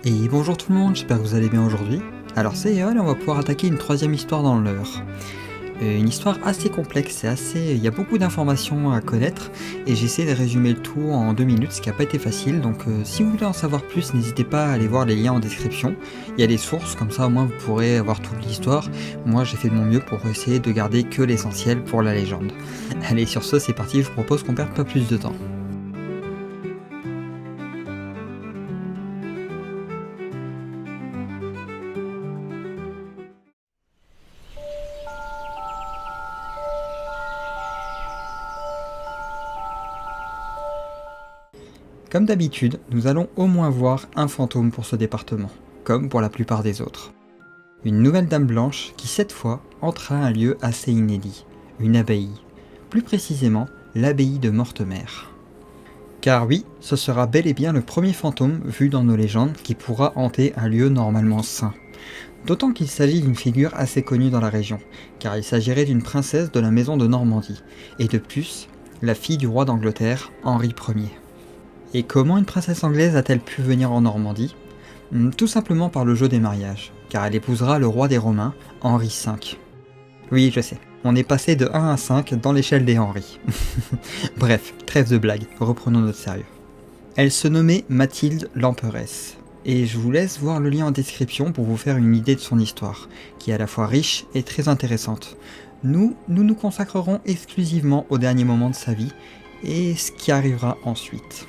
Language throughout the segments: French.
Et bonjour tout le monde, j'espère que vous allez bien aujourd'hui. Alors c'est Eol et on va pouvoir attaquer une troisième histoire dans l'heure. Une histoire assez complexe, il y a beaucoup d'informations à connaître et j'ai essayé de résumer le tout en 2 minutes, ce qui n'a pas été facile. Donc si vous voulez en savoir plus, n'hésitez pas à aller voir les liens en description. Il y a les sources, comme ça au moins vous pourrez avoir toute l'histoire. Moi j'ai fait de mon mieux pour essayer de garder que l'essentiel pour la légende. Allez, sur ce c'est parti, je vous propose qu'on perde pas plus de temps. Comme d'habitude, nous allons au moins voir un fantôme pour ce département, comme pour la plupart des autres. Une nouvelle dame blanche qui cette fois entra à un lieu assez inédit, une abbaye. Plus précisément, l'abbaye de Mortemer. Car oui, ce sera bel et bien le premier fantôme vu dans nos légendes qui pourra hanter un lieu normalement saint. D'autant qu'il s'agit d'une figure assez connue dans la région, car il s'agirait d'une princesse de la maison de Normandie, et de plus, la fille du roi d'Angleterre, Henri Ier. Et comment une princesse anglaise a-t-elle pu venir en Normandie ? Tout simplement par le jeu des mariages, car elle épousera le roi des Romains, Henri V. Oui, je sais, on est passé de 1 à 5 dans l'échelle des Henri. Bref, trêve de blagues, reprenons notre sérieux. Elle se nommait Mathilde l'Emperesse, et je vous laisse voir le lien en description pour vous faire une idée de son histoire, qui est à la fois riche et très intéressante. Nous nous consacrerons exclusivement au dernier moment de sa vie, et ce qui arrivera ensuite.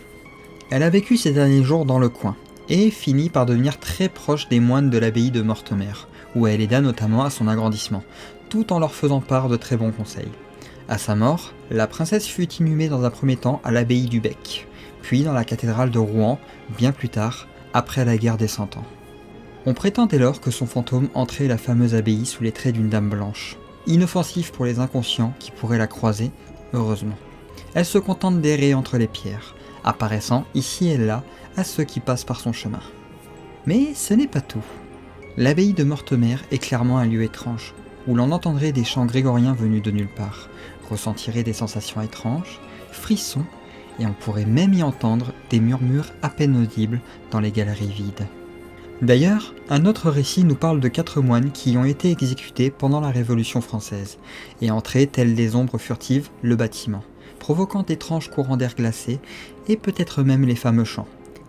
Elle a vécu ces derniers jours dans le coin, et finit par devenir très proche des moines de l'abbaye de Mortemer, où elle aida notamment à son agrandissement, tout en leur faisant part de très bons conseils. À sa mort, la princesse fut inhumée dans un premier temps à l'abbaye du Bec, puis dans la cathédrale de Rouen, bien plus tard, après la guerre des 100 ans. On prétend dès lors que son fantôme entrait la fameuse abbaye sous les traits d'une dame blanche, inoffensive pour les inconscients qui pourraient la croiser, heureusement. Elle se contente d'errer entre les pierres, apparaissant ici et là à ceux qui passent par son chemin. Mais ce n'est pas tout. L'abbaye de Mortemer est clairement un lieu étrange, où l'on entendrait des chants grégoriens venus de nulle part, ressentirait des sensations étranges, frissons, et on pourrait même y entendre des murmures à peine audibles dans les galeries vides. D'ailleurs, un autre récit nous parle de 4 moines qui ont été exécutés pendant la Révolution française, et entrés telles des ombres furtives le bâtiment, provoquant d'étranges courants d'air glacés, et peut-être même les fameux chants.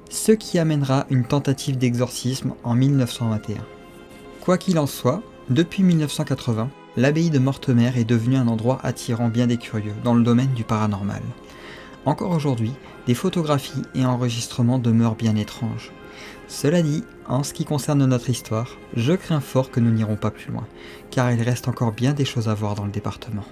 Ce qui amènera une tentative d'exorcisme en 1921. Quoi qu'il en soit, depuis 1980, l'abbaye de Mortemer est devenue un endroit attirant bien des curieux dans le domaine du paranormal. Encore aujourd'hui, des photographies et enregistrements demeurent bien étranges. Cela dit, en ce qui concerne notre histoire, je crains fort que nous n'irons pas plus loin, car il reste encore bien des choses à voir dans le département.